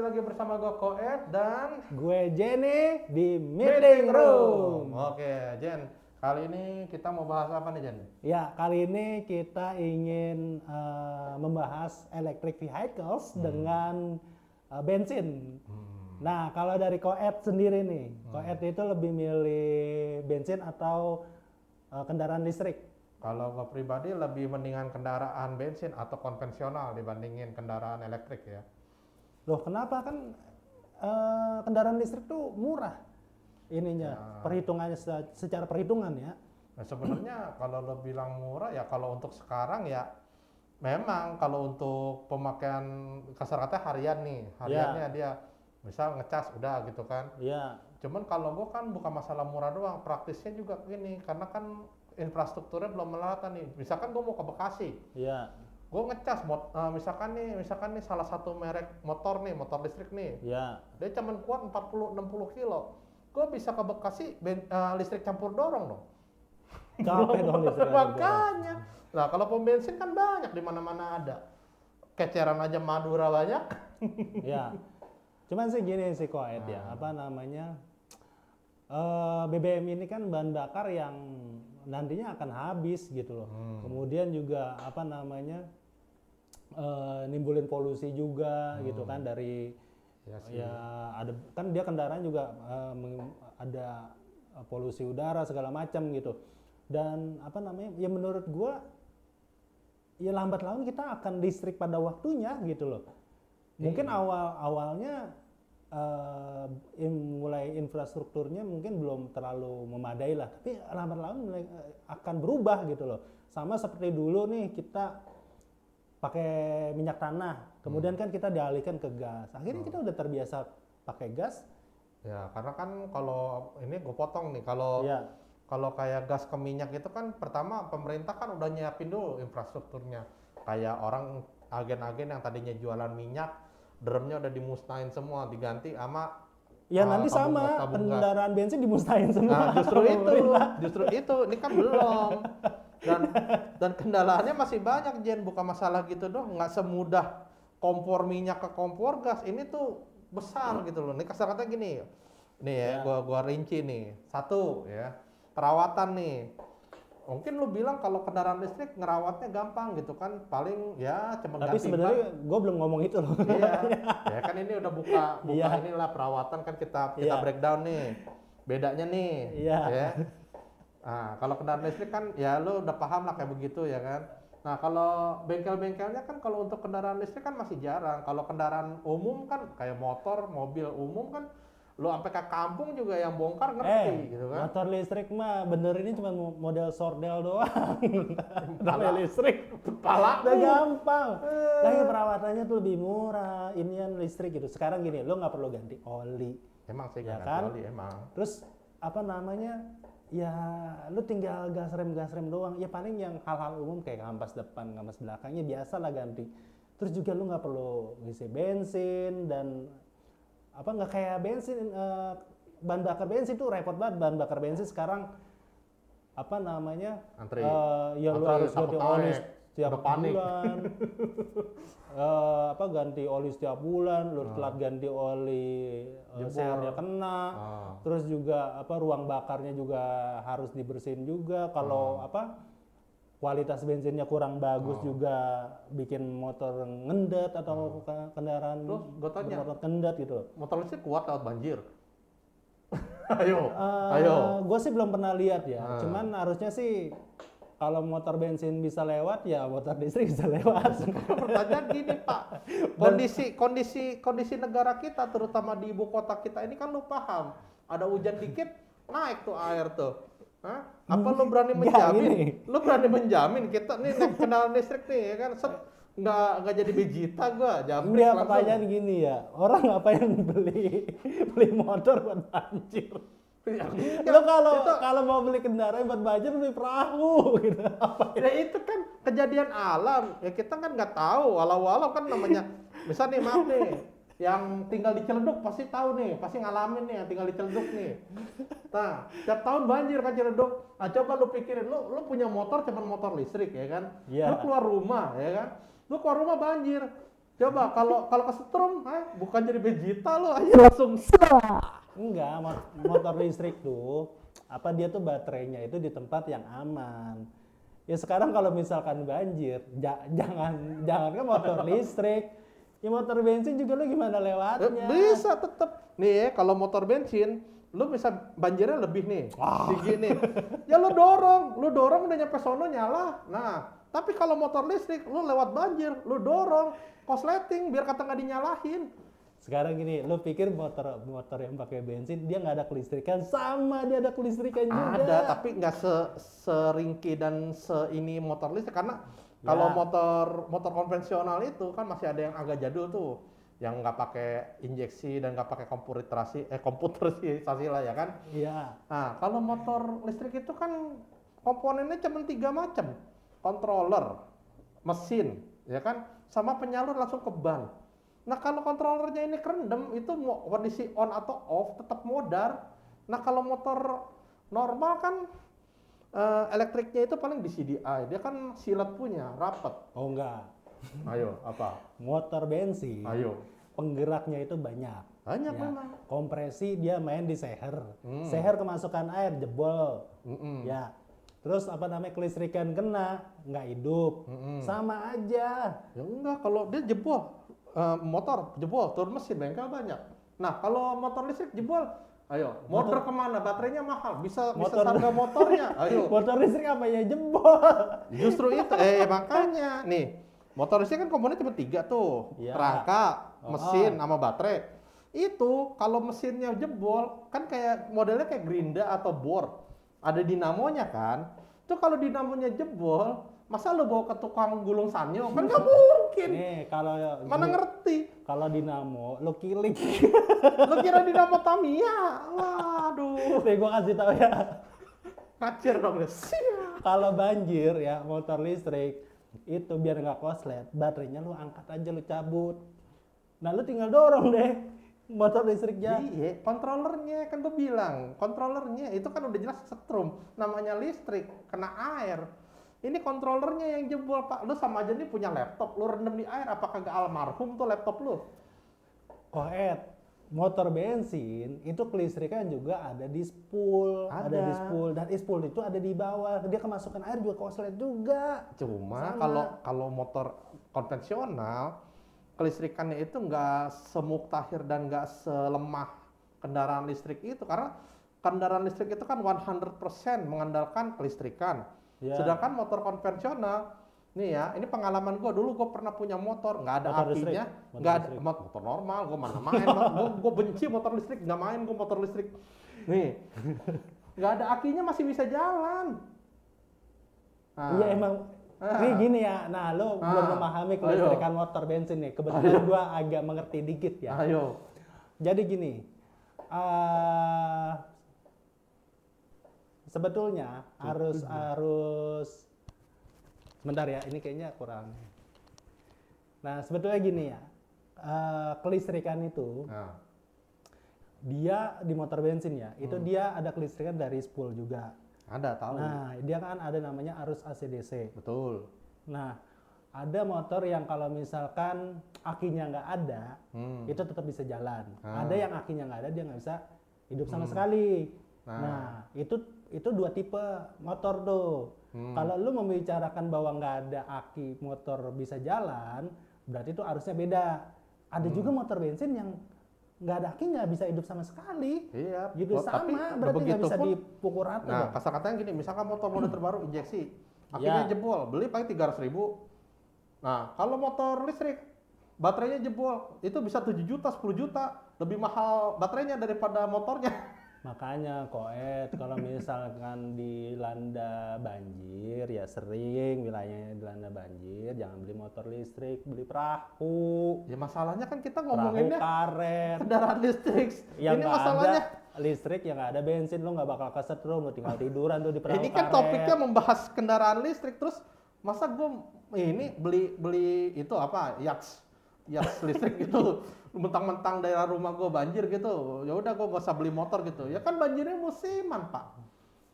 lagi bersama gue Koed dan Gue Jenny di Meeting Room. Oke, Jen. Kali ini kita mau bahas apa nih, Jen? Ya, kali ini kita ingin membahas electric vehicles dengan bensin. Nah, kalau dari Koed sendiri nih, Koed itu lebih milih bensin atau kendaraan listrik? Kalau gue pribadi lebih mendingan kendaraan bensin atau konvensional dibandingin kendaraan elektrik ya. Loh, kenapa? Kan kendaraan listrik tuh murah ininya, perhitungannya secara perhitungan ya. Nah, sebenarnya kalau lo bilang murah ya kalau untuk sekarang ya memang kalau untuk pemakaian kasar kata harian nih, hariannya dia misal ngecas udah gitu kan. Iya. Cuman kalau gue kan bukan masalah murah doang, praktisnya juga gini karena kan infrastrukturnya belum merata nih. Misalkan gue mau ke Bekasi. Iya. Gue ngecas misalkan nih salah satu merek motor listrik nih. Iya. Dia cuma kuat 40-60 kilo. Gue bisa ke Bekasi listrik campur dorong dong. Capek dong listrik. Makanya. Nah, kalau pom bensin kan banyak di mana-mana ada. Keceran aja Madura banyak. Ya. Cuman sih gini sih Koed ya, apa namanya? BBM ini kan bahan bakar yang nantinya akan habis gitu loh. Kemudian juga apa namanya? Nimbulin polusi juga gitu kan dari ada kan dia kendaraan juga ada polusi udara segala macam gitu. Dan apa namanya? Ya menurut gua ya lambat laun kita akan listrik pada waktunya gitu loh. Mungkin awalnya mulai infrastrukturnya mungkin belum terlalu memadai lah, tapi lambat laun akan berubah gitu loh. Sama seperti dulu nih kita pakai minyak tanah, kemudian kan kita dialihkan ke gas. Akhirnya kita udah terbiasa pakai gas. Ya, karena kan kalau ini gue potong nih, kalau kayak gas ke minyak itu kan pertama pemerintah kan udah nyiapin dulu infrastrukturnya. Kayak orang agen-agen yang tadinya jualan minyak, drumnya udah dimusnahin semua, diganti sama nanti sama kendaraan bensin dimusnahin semua. Nah, justru itu, ini kan belum. Dan kendalaannya masih banyak, Jen, bukan masalah gitu dong, nggak semudah kompor minyak ke kompor gas, ini tuh besar gitu loh. Ini kasar kata gini, nih ya, gua rinci nih, satu ya, perawatan nih. Mungkin lu bilang kalau kendaraan listrik ngerawatnya gampang gitu kan, paling ya cuma ganti ban. Tapi sebenarnya gue belum ngomong itu loh. Iya, ya kan ini udah buka inilah perawatan kan kita breakdown nih, bedanya nih, ya. Nah, kalau kendaraan listrik kan ya lu udah paham lah kayak begitu ya kan. Nah, kalau bengkel-bengkelnya kan kalau untuk kendaraan listrik kan masih jarang. Kalau kendaraan umum kan kayak motor, mobil umum kan lu sampai ke kampung juga yang bongkar ngerti gitu kan. Motor listrik mah bener ini cuma model sordel doang. Motor listrik Pala udah gampang. Lagi perawatannya tuh lebih murah. Inian listrik gitu. Sekarang gini, lo nggak perlu ganti oli. Emang sih ya ganti kan? oli emang. Terus apa namanya? Ya lu tinggal gas rem doang. Ya paling yang hal-hal umum kayak kampas depan, kampas belakangnya biasa lah ganti. Terus juga lu nggak perlu ngisi bensin dan apa nggak kayak bensin bahan bakar bensin tuh repot banget. Bahan bakar bensin sekarang apa namanya ya lu harus ganti oli setiap bulan. Ganti oli setiap bulan, lu telat ganti oli sernya kena. Terus juga ruang bakarnya juga harus dibersihin juga. Kalau kualitas bensinnya kurang bagus juga bikin motor ngendet atau kendaraan bermotor ngendet gitu. Motor listrik kuat lewat banjir. Ayo. Gue sih belum pernah lihat ya. Cuman harusnya sih kalau motor bensin bisa lewat ya motor listrik bisa lewat. Pertanyaan gini Pak, kondisi negara kita terutama di ibu kota kita ini kan lu paham, ada hujan dikit naik tuh air tuh. Hah? Apa lu berani menjamin? Lu berani menjamin kita nih naik kendaraan listrik nih ya kan? Nggak jadi bejita gua jambret langsung. Pertanyaan gini ya, orang apa yang beli motor buat banjir? Lo kalau mau beli kendaraan buat banjir beli perahu gitu. Ya itu kan kejadian alam. Ya kita kan nggak tahu. Walau kan namanya. Misal nih maaf nih, yang tinggal di Ciledug pasti tahu nih, pasti ngalamin nih yang tinggal di Ciledug nih. Nah, tiap tahun banjir kan Ciledug. Nah, coba lu pikirin, lu punya motor cuma motor listrik ya kan? Lu keluar rumah ya kan? Lu keluar rumah banjir. Coba kalau kesetrum, bukan jadi Vegeta lo aja langsung. Enggak, motor listrik tuh apa dia tuh baterainya itu di tempat yang aman. Ya sekarang kalau misalkan banjir, jangan kan motor listrik, ya motor bensin juga lu gimana lewatnya? Bisa tetap. Nih ya, kalau motor bensin, lu bisa banjirnya lebih nih, tinggi nih. Ya lu dorong udah nyampe sono nyala. Nah, tapi kalau motor listrik, lu lewat banjir, lu dorong, kosleting biar kata nggak dinyalahin. Sekarang gini, lu pikir motor yang pakai bensin dia nggak ada kelistrikan? Sama, dia ada kelistrikan juga. Ada, tapi nggak seringki dan seini motor listrik karena Ya. kalau motor konvensional itu kan masih ada yang agak jadul tuh, yang nggak pakai injeksi dan nggak pakai komputerisasi lah ya kan. Iya. Nah, kalau motor listrik itu kan komponennya cuma 3 macam, controller, mesin, ya kan, sama penyalur langsung ke ban. Nah kalau kontrolernya ini kerendam, itu mau kondisi on atau off tetap modar. Nah kalau motor normal kan elektriknya itu paling di CDI, dia kan silet punya, rapet. Oh enggak, Ayo, apa? motor bensin Ayo. penggeraknya itu banyak. Banyak Ya. memang. Kompresi dia main di seher. Seher kemasukan air jebol. Ya. Terus apa namanya kelistrikan kena, nggak hidup. Sama aja. Ya enggak, kalau dia jebol, motor jebol, turun mesin, bengkel banyak. Nah kalau motor listrik jebol, ayo, motor kemana? Baterainya mahal, bisa harga motornya. Ayo. Motor listrik apa ya jebol? Justru itu, makanya nih, motor listrik kan komponen cuma 3 tuh, Iya. kerangka, mesin, sama baterai. Itu kalau mesinnya jebol, kan kayak modelnya kayak gerinda atau bor, ada dinamonya kan. Itu kalau dinamonya jebol, masa lo bawa ke tukang gulung sanyo? Kan nggak mungkin. Nih kalau Mana ngerti? kalau dinamo lo kilik. Lo kira dinamo Tamiya? Waduh, Nih gua kasih tahu ya. kacir dong deh. Kalau banjir ya motor listrik itu biar nggak koslet, baterainya lu angkat aja lu cabut. Nah lu tinggal dorong deh motor listriknya. Iya, kontrolernya kan gue bilang, kontrolernya itu kan udah jelas setrum, namanya listrik, kena air. Ini kontrolernya yang jebol pak, lu sama aja nih punya laptop, lu rendam di air, apakah gak almarhum tuh laptop lu? Koet, motor bensin itu kelistrikan juga ada di spool, ada di spool dan spool itu ada di bawah. Dia kemasukan air juga koslet juga. Cuma Sama. kalau motor konvensional, kelistrikannya itu nggak semuktahir dan nggak selemah kendaraan listrik itu, karena kendaraan listrik itu kan 100% mengandalkan kelistrikan. Ya. Sedangkan motor konvensional, nih ya, ini pengalaman gue dulu, gue pernah punya motor, nggak ada Motor apinya, listrik? nggak ada motor normal, gue mana main, gue benci motor listrik, nggak main gue motor listrik, nih, nggak ada akinya masih bisa jalan. Nah, Iya emang. Ini gini ya, nah lo belum memahami kelistrikan motor bensin nih. Kebetulan gua agak mengerti dikit ya. Ayo. Jadi gini, sebetulnya harus sebentar ya, ini kayaknya kurang. Nah sebetulnya gini ya, kelistrikan itu Nah, dia di motor bensin ya, itu dia ada kelistrikan dari spool juga. ada tahu. Nah dia kan ada namanya arus AC/DC. Betul. Nah ada motor yang kalau misalkan akinya nggak ada, itu tetap bisa jalan. Ada yang akinya nggak ada, dia nggak bisa hidup sama sekali. Nah itu 2 tipe motor tuh. Kalau lu membicarakan bahwa nggak ada aki motor bisa jalan, berarti itu arusnya beda. Ada juga motor bensin yang nggak ada akinya bisa hidup sama sekali. Iya. Gitu Tapi sama, berarti nggak bisa begitupun- dipukul rata. Nah, dong. kasar katanya gini, misalkan motor model terbaru injeksi, akhirnya Ya. jebol, beli paling 300.000. Nah, kalau motor listrik, baterainya jebol, itu bisa 7 juta, 10 juta, lebih mahal baterainya daripada motornya. Makanya koet kalau misalkan dilanda banjir ya sering wilayahnya dilanda banjir jangan beli motor listrik, beli perahu. Ya masalahnya kan kita Perahu ngomonginnya karet. kendaraan listrik. Yang Ini nggak masalahnya. ada listrik, yang nggak ada bensin, lo nggak bakal kesetrum, lo tinggal tiduran tuh di perahu Ini kan karet. topiknya membahas kendaraan listrik, terus masa gue ini beli itu apa yachts listrik gitu, mentang-mentang daerah rumah gue banjir gitu, ya udah gue gak usah beli motor gitu, ya kan banjirnya musiman pak.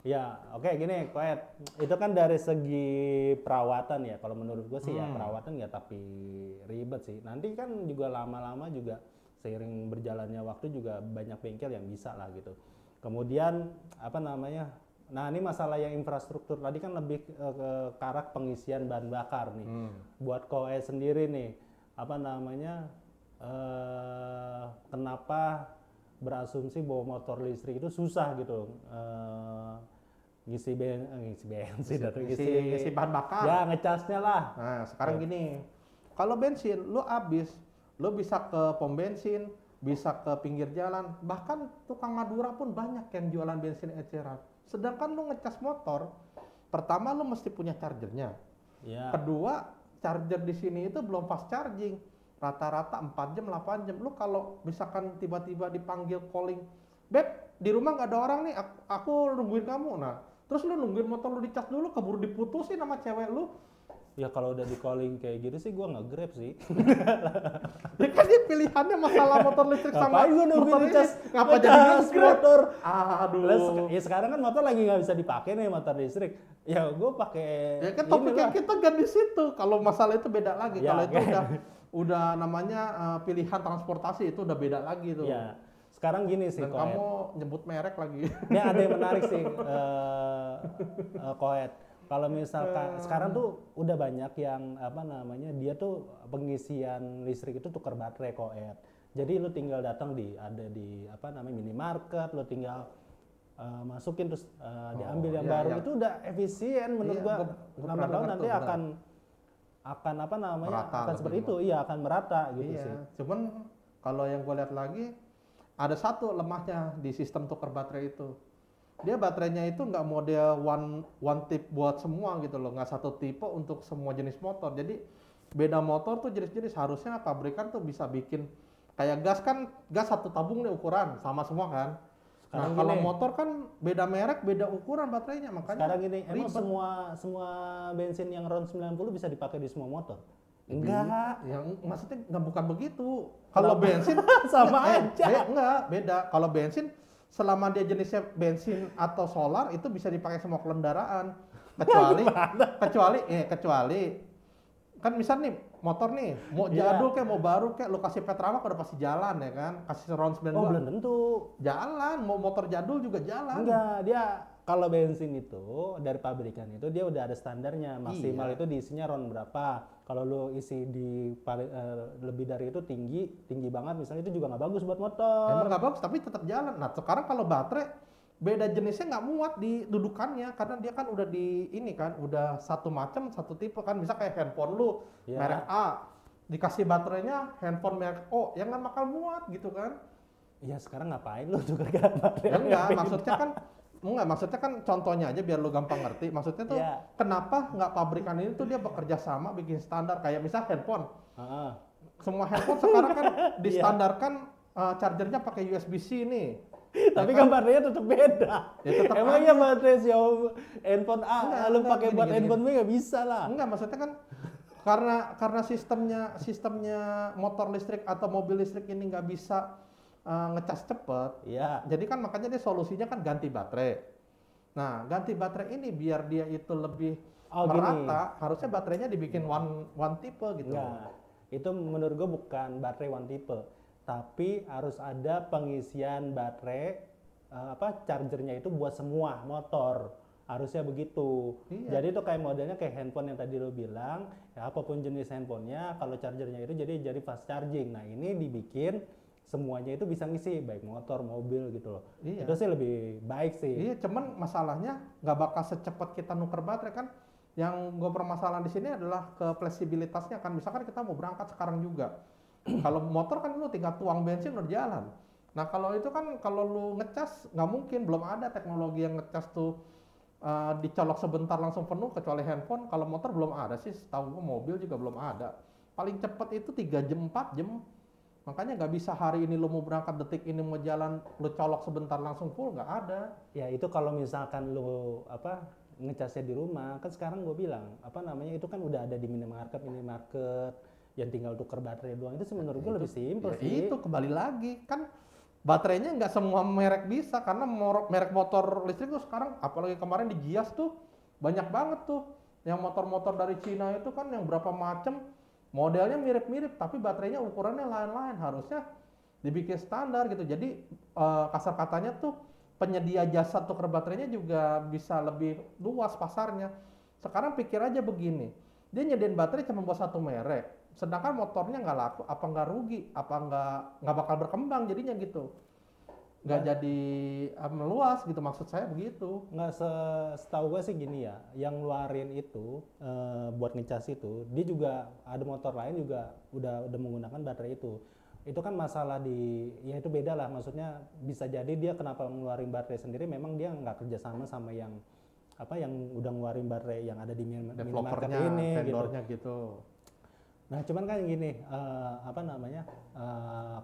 Ya, oke gini, Koet. Itu kan dari segi perawatan ya. Kalau menurut gue sih ya perawatan ya tapi ribet sih. Nanti kan juga lama-lama juga seiring berjalannya waktu juga banyak bengkel yang bisa lah gitu. Kemudian apa namanya? Nah ini masalah yang infrastruktur tadi kan lebih ke arah pengisian bahan bakar nih. Buat Koet sendiri nih, apa namanya? Kenapa berasumsi bahwa motor listrik itu susah gitu ngisi bensin atau Ngisi bahan bakar. ya ngecasnya lah. Nah, sekarang gini, kalau bensin lu habis, lu bisa ke pom bensin, bisa ke pinggir jalan, bahkan tukang Madura pun banyak yang jualan bensin eceran. Sedangkan lu ngecas motor, pertama lu mesti punya chargernya. Ya. Kedua, charger di sini itu belum fast charging. Rata-rata 4 jam, 8 jam. Lu kalau misalkan tiba-tiba dipanggil calling, "Beb, di rumah nggak ada orang nih, aku nungguin kamu." Nah, terus lu nungguin motor lu dicas dulu, keburu diputusin sama cewek lu. Ya kalau udah di calling kayak gitu sih gua nggak Grab sih. Ya kan dia pilihannya masalah motor listrik sama Ngapain gua nungguin motor dicas? ini. Ngapa jadi Ngecas Grab? motor? Aduh. Ya sekarang kan motor lagi nggak bisa dipakai nih motor listrik. Ya gua pakai Ya kan topik inilah. yang kita kan di situ. Kalau masalah itu beda lagi. Ya, Kalau itu kan. udah namanya pilihan transportasi itu udah beda lagi tuh. Ya sekarang gini sih Dan Koet. kamu nyebut merek lagi. Ini ada yang menarik sih, Koet. Kalau misalkan sekarang tuh udah banyak yang apa namanya dia tuh pengisian listrik itu tukar baterai Koet. Jadi lu tinggal datang ada di apa namanya minimarket, lu tinggal masukin terus diambil yang iya, baru iya. itu udah efisien menurut Iya, gua. gua pernah Lama-lama dengar nanti tuh, benar. akan apa namanya Merata akan lebih seperti itu, iya akan merata gitu Iya, sih. cuman kalau yang gue lihat lagi ada satu lemahnya di sistem tukar baterai itu. Dia baterainya itu nggak model one tip buat semua gitu loh, nggak satu tipe untuk semua jenis motor. Jadi beda motor tuh jenis-jenis, harusnya pabrikan tuh bisa bikin kayak gas kan, gas satu tabung nih ukuran sama semua kan. Nah Sekarang kalau gini. motor kan beda merek, beda ukuran baterainya, makanya Sekarang gini, emang ribet. semua bensin yang RON 90 bisa dipakai di semua motor? Enggak. Yang maksudnya nggak bukan begitu. Kalau bensin Sama aja. enggak, beda. Kalau bensin selama dia jenisnya bensin atau solar itu bisa dipakai semua kendaraan. Kecuali kan misal nih motor nih mau Iya. jadul kayak mau baru kayak lu kasih Petramak udah pasti jalan ya kan. Kasih RON 92 Oh belum tentu. jalan, mau motor jadul juga jalan. Enggak, dia kalau bensin itu dari pabrikan itu dia udah ada standarnya maksimal Iya. itu diisinya RON berapa. Kalau lu isi lebih dari itu tinggi banget misalnya itu juga nggak bagus buat motor. Emang nggak bagus tapi tetap jalan. Nah sekarang kalau baterai beda jenisnya nggak muat di dudukannya karena dia kan udah di ini kan udah satu macam satu tipe kan, bisa kayak handphone lu Ya. merek A dikasih baterainya handphone merek O yang nggak bakal muat gitu kan. Ya sekarang ngapain lu tukar baterai? Ya enggak, maksudnya kan contohnya aja biar lu gampang ngerti. Maksudnya tuh Iya. kenapa nggak pabrikan ini tuh dia bekerja sama bikin standar kayak misal handphone. Heeh. Semua handphone sekarang kan Iya. distandarkan chargernya pakai USB-C nih. Tapi kan baterainya tetap beda. Ya tetap Emang aja. ya baterai handphone A, Enggak, lu enggak, pakai gini, buat gini, handphone B nggak bisa lah. Enggak, maksudnya kan karena sistemnya motor listrik atau mobil listrik ini nggak bisa ngecas cepet. Iya. Jadi kan makanya dia solusinya kan ganti baterai. Nah, ganti baterai ini biar dia itu lebih Oh, gini. merata, harusnya baterainya dibikin one tipe gitu. Enggak. Itu menurut gue bukan baterai one tipe, tapi harus ada pengisian baterai chargernya itu buat semua motor. Harusnya begitu. Iya. Jadi itu kayak modelnya kayak handphone yang tadi lo bilang, ya apapun jenis handphonenya, kalau chargernya itu jadi fast charging. Nah ini dibikin semuanya itu bisa ngisi, baik motor, mobil gitu loh. Iya. Itu sih lebih baik sih. Iya, cuman masalahnya nggak bakal secepat kita nuker baterai kan. Yang gue permasalahan di sini adalah ke fleksibilitasnya kan. Misalkan kita mau berangkat sekarang juga. Kalau motor kan lu tinggal tuang bensin udah jalan. Nah kalau itu kan kalau lu ngecas nggak mungkin, belum ada teknologi yang ngecas tuh dicolok sebentar langsung penuh kecuali handphone. Kalau motor belum ada sih, setahu gue mobil juga belum ada. Paling cepat itu 3 jam 4 jam. Makanya nggak bisa hari ini lu mau berangkat detik ini mau jalan lu colok sebentar langsung full, nggak ada. Ya itu kalau misalkan lu ngecasnya di rumah, kan sekarang gue bilang itu kan udah ada di minimarket yang tinggal tuker baterai doang. Itu sih menurut gue lebih simpel Ya sih. itu kembali lagi kan baterainya nggak semua merek bisa, karena merek motor listrik tuh sekarang, apalagi kemarin di Gias tuh banyak banget tuh yang motor-motor dari Cina itu kan, yang berapa macam modelnya mirip-mirip tapi baterainya ukurannya lain-lain. Harusnya dibikin standar gitu. Jadi kasar katanya tuh penyedia jasa tuker baterainya juga bisa lebih luas pasarnya. Sekarang pikir aja begini, dia nyediain baterai cuma buat satu merek, sedangkan motornya nggak laku, apa nggak rugi, apa nggak bakal berkembang jadinya gitu, nggak jadi meluas gitu, maksud saya begitu. Nggak setahu gue sih gini ya, yang ngeluarin itu buat ngecas itu, dia juga ada motor lain juga udah menggunakan baterai itu. Itu kan masalah ya itu beda lah, maksudnya bisa jadi dia kenapa ngeluarin baterai sendiri, memang dia nggak kerjasama sama yang udah ngeluarin baterai yang ada di minimarket ini vendornya gitu. Nah cuman kan gini,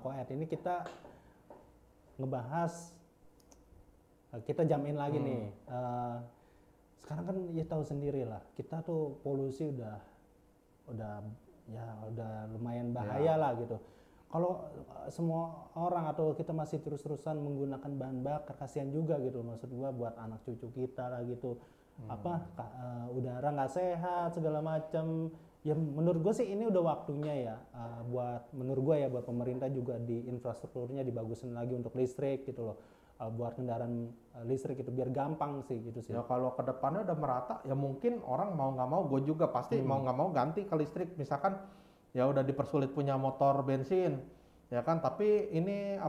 Koet ini kita ngebahas, kita jamin lagi nih, sekarang kan ya tahu sendiri lah, kita tuh polusi udah lumayan bahaya lah gitu. Kalau semua orang atau kita masih terus-terusan menggunakan bahan bakar, kasihan juga gitu, maksud gua buat anak cucu kita lah gitu. Udara nggak sehat segala macam. Ya menurut gue sih ini udah waktunya ya, buat pemerintah juga di infrastrukturnya dibagusin lagi untuk listrik gitu loh, buat kendaraan listrik itu biar gampang sih gitu sih. Ya kalau kedepannya udah merata, ya mungkin orang mau nggak mau, gue juga pasti mau nggak mau ganti ke listrik. Misalkan ya udah dipersulit punya motor bensin, ya kan, tapi ini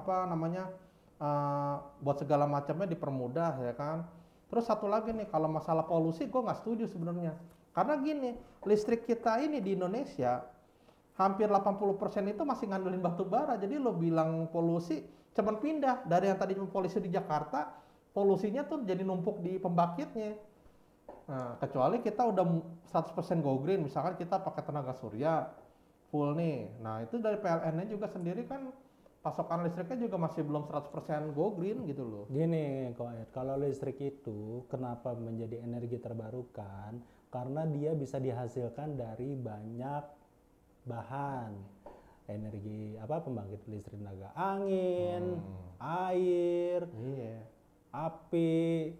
buat segala macamnya dipermudah, ya kan. Terus satu lagi nih, kalau masalah polusi gue nggak setuju sebenarnya. Karena gini, listrik kita ini di Indonesia hampir 80% itu masih ngandelin batu bara. Jadi lo bilang polusi, cuman pindah dari yang tadi polusi di Jakarta, polusinya tuh jadi numpuk di pembangkitnya. Nah, kecuali kita udah 100% go green, misalkan kita pakai tenaga surya full nih. Nah, itu dari PLN-nya juga sendiri kan pasokan listriknya juga masih belum 100% go green gitu loh. Gini Koet, kalau listrik itu kenapa menjadi energi terbarukan? Karena dia bisa dihasilkan dari banyak bahan. Energi pembangkit listrik tenaga angin, air, api.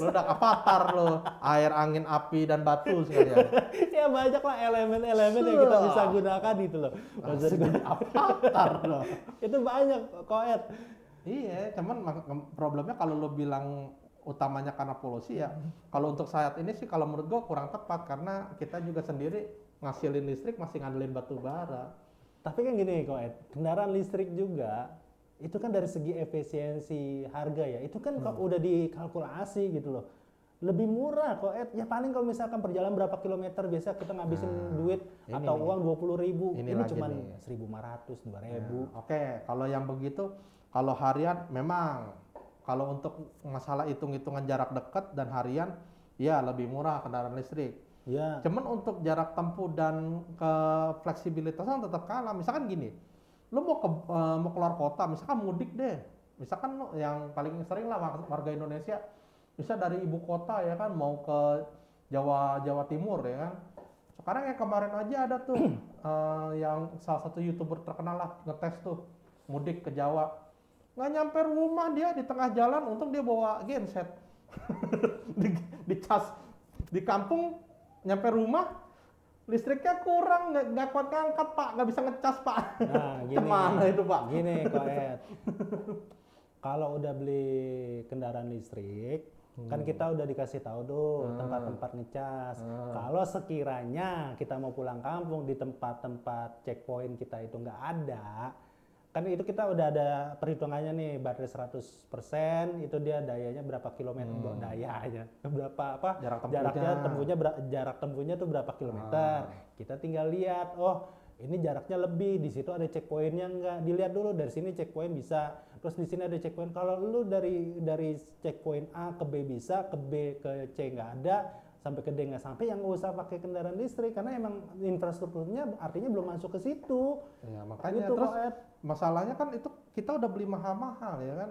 Lo udah avatar lo, air, angin, api, dan batu sekalian. Ya banyak lah elemen-elemen yang kita bisa gunakan gitu loh. Maksudnya avatar lo. Itu banyak Koet. Iya, cuman problemnya kalau lo bilang utamanya karena polusi ya. Kalau untuk saat ini sih kalau menurut gua kurang tepat, karena kita juga sendiri ngasilin listrik masih ngandelin batu bara. Tapi kan gini Koet, kendaraan listrik juga itu kan dari segi efisiensi harga ya, itu kan udah dikalkulasi gitu loh. Lebih murah Koet, ya paling kalau misalkan perjalanan berapa kilometer biasa kita ngabisin duit atau uang 20.000, ini cuma 1.500, 2.000. Oke, kalau yang begitu, kalau harian memang, kalau untuk masalah hitung-hitungan jarak dekat dan harian, ya lebih murah kendaraan listrik. Ya. Cuman untuk jarak tempuh dan ke fleksibilitasnya tetap kalah. Misalkan gini, lu mau keluar kota, misalkan mudik deh. Misalkan lu yang paling sering lah warga Indonesia, bisa dari ibu kota ya kan, mau ke Jawa Timur ya kan. Sekarang yang kemarin aja ada tuh yang salah satu YouTuber terkenal lah ngetes tuh mudik ke Jawa. Nggak nyampe rumah dia di tengah jalan, untung dia bawa genset. di cas di kampung, nyampe rumah listriknya kurang, nggak kuat ngangkat pak, nggak bisa ngecas pak. Nah gini, Kemana itu pak? Gini Koet, kalau udah beli kendaraan listrik, kan kita udah dikasih tahu tuh tempat-tempat ngecas. Kalau sekiranya kita mau pulang kampung, di tempat-tempat checkpoint kita itu nggak ada, kan itu kita udah ada perhitungannya nih, baterai 100% itu dia dayanya berapa kilometer, dayanya berapa jarak tempuhnya tuh berapa kilometer. Kita tinggal lihat, oh ini jaraknya lebih, di situ ada checkpointnya enggak, dilihat dulu dari sini checkpoint bisa, terus di sini ada checkpoint. Kalau lu dari checkpoint A ke B bisa, ke B ke C nggak ada, sampai ke D nggak sampai, yang nggak usah pakai kendaraan listrik, karena emang infrastrukturnya artinya belum masuk ke situ. Ya makanya gitu, terus masalahnya kan itu kita udah beli mahal-mahal ya kan.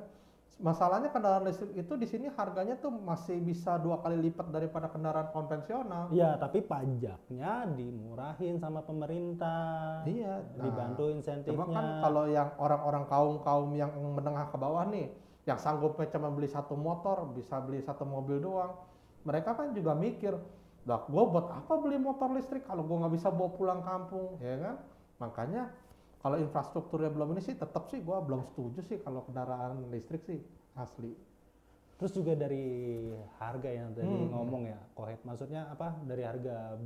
Masalahnya kendaraan listrik itu di sini harganya tuh masih bisa 2 kali lipat daripada kendaraan konvensional. Ya, tapi pajaknya dimurahin sama pemerintah. Iya, Dibantu Cuma insentifnya. kan kalau yang orang-orang kaum yang menengah ke bawah nih, yang sanggupnya cuma beli satu motor, bisa beli satu mobil doang, mereka kan juga mikir, lah gua buat apa beli motor listrik kalau gua nggak bisa bawa pulang kampung, ya kan? Makanya kalau infrastrukturnya belum ini sih, tetap sih gua belum setuju sih kalau kendaraan listrik sih asli. Terus juga dari harga yang tadi Hmm. ngomong ya, Kohet. Maksudnya apa? Dari harga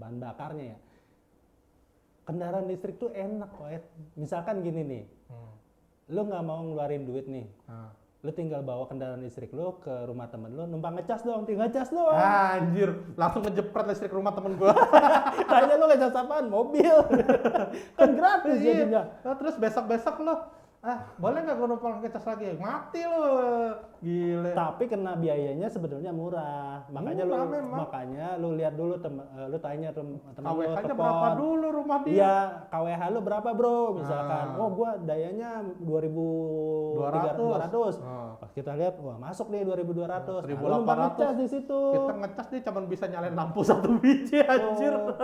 bahan bakarnya ya. Kendaraan listrik tuh enak, Kohet. Misalkan gini nih, lu nggak mau ngeluarin duit nih, Nah. lu tinggal bawa kendaraan listrik lu ke rumah temen lu, numpang ngecas doang, tinggal ngecas doang. Anjir, langsung ngejepret listrik rumah temen gua. Tanya lu ngecas apaan? Mobil. Kan gratis Iya. jadinya. Nah, terus besok-besok lo, boleh nggak gue numpang ngecas lagi? Mati lo, gile. Tapi kena biayanya sebenarnya murah. Murah memang. Makanya lu lihat dulu lu tanya temen lu KWH-nya telepon. berapa dulu rumah dia? Iya, KWH lu berapa, Bro? Misalkan, Ah. oh gua dayanya 2200. Ah. Pas kita lihat, wah masuk nih 2200. Nah, lu 1800. numpang ngecas di situ. Kita ngecas dia cuma bisa nyalain lampu satu biji, anjir. Oh.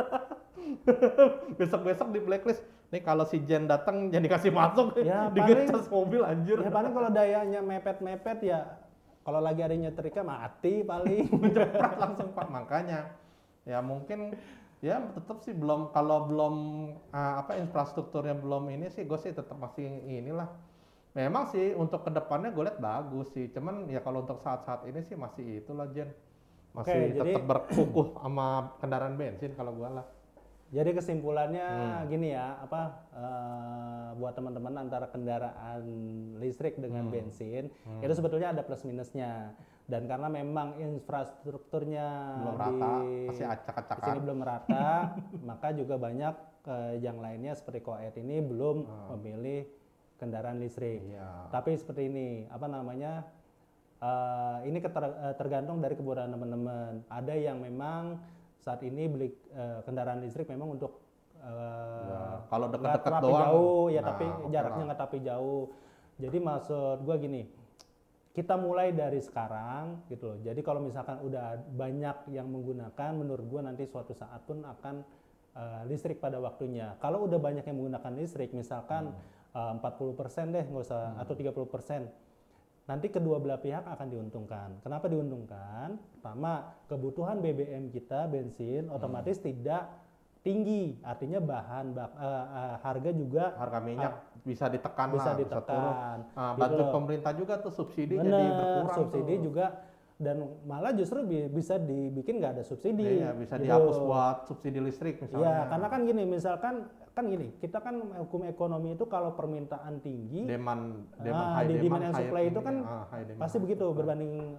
Besok-besok di blacklist. Nih kalau si Jen datang jadi kasih masuk, Ya, digecas mobil anjir. Ya paling kalau dayanya mepet-mepet ya, kalau lagi ada nyetrika mati paling. Jepret langsung Pak. Makanya ya mungkin ya tetap sih belum, kalau belum infrastrukturnya belum ini sih, gue sih tetap masih inilah. Memang sih untuk kedepannya gue lihat bagus sih, cuman ya kalau untuk saat-saat ini sih masih itulah Jen, Oke, masih jadi- tetap berkukuh sama kendaraan bensin kalau gue lah. Jadi kesimpulannya gini ya, buat teman-teman antara kendaraan listrik dengan bensin itu sebetulnya ada plus minusnya. Dan karena memang infrastrukturnya Belum di rata, masih acak-acakan. sini belum merata, maka juga banyak yang lainnya seperti Koet ini belum memilih kendaraan listrik. Iya. Tapi seperti ini, ini tergantung dari kebutuhan teman-teman. Ada yang memang saat ini beli kendaraan listrik memang untuk Ya, kalau nggak deket-deket tapi doang, jauh ya, nah, tapi oke jaraknya lah. nggak tapi jauh. Jadi maksud gua gini, kita mulai dari sekarang gitu loh. Jadi kalau misalkan udah banyak yang menggunakan, menurut gua nanti suatu saat pun akan listrik pada waktunya. Kalau udah banyak yang menggunakan listrik, misalkan 40% deh, nggak usah, atau 30%. Nanti kedua belah pihak akan diuntungkan. Kenapa diuntungkan? Pertama, kebutuhan BBM kita, bensin, otomatis tidak tinggi. Artinya harga juga Harga minyak bisa ditekan bisa lah, bisa turun. ditekan. Nah, Gitu bantu loh. pemerintah juga tuh subsidi jadi Bener, berkurang subsidi tuh. juga, dan malah justru bisa dibikin nggak ada subsidi. Iya, bisa gitu. dihapus buat subsidi listrik misalnya. Iya, karena kan gini, misalkan kan gini, kita kan hukum ekonomi itu kalau permintaan tinggi, demand di demand and supply itu kan high demand. pasti begitu, berbanding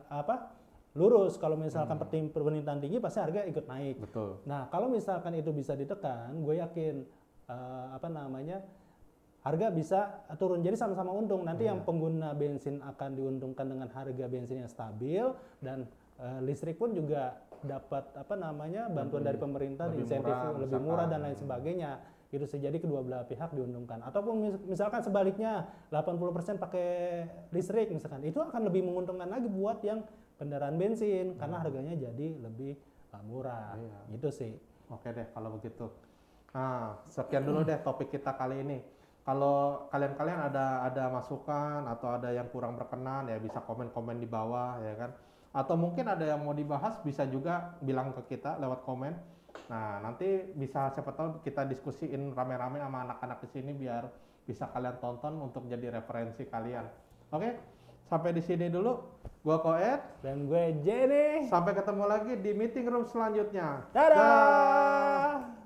lurus. Kalau misalkan permintaan tinggi pasti harga ikut naik. Betul. Nah, kalau misalkan itu bisa ditekan, gue yakin harga bisa turun. Jadi sama-sama untung. Nanti yang pengguna bensin akan diuntungkan dengan harga bensin yang stabil, dan listrik pun juga dapat bantuan dari pemerintah, lebih insentif murah, lebih murah misalkan. dan lain sebagainya. Itu sih, jadi kedua belah pihak diuntungkan. Ataupun misalkan sebaliknya 80% pakai listrik misalkan, itu akan lebih menguntungkan lagi buat yang kendaraan bensin karena harganya jadi lebih murah. Iya. Gitu sih. Oke deh kalau begitu. Nah, sekian dulu deh topik kita kali ini. Kalau kalian-kalian ada masukan atau ada yang kurang berkenan ya bisa komen-komen di bawah ya kan. Atau mungkin ada yang mau dibahas bisa juga bilang ke kita lewat komen. Nah, nanti bisa siapa tahu kita diskusiin rame-rame sama anak-anak di sini biar bisa kalian tonton untuk jadi referensi kalian. Oke, sampai di sini dulu. Gua Koet. Dan gue Jenny. Sampai ketemu lagi di meeting room selanjutnya. Dadah.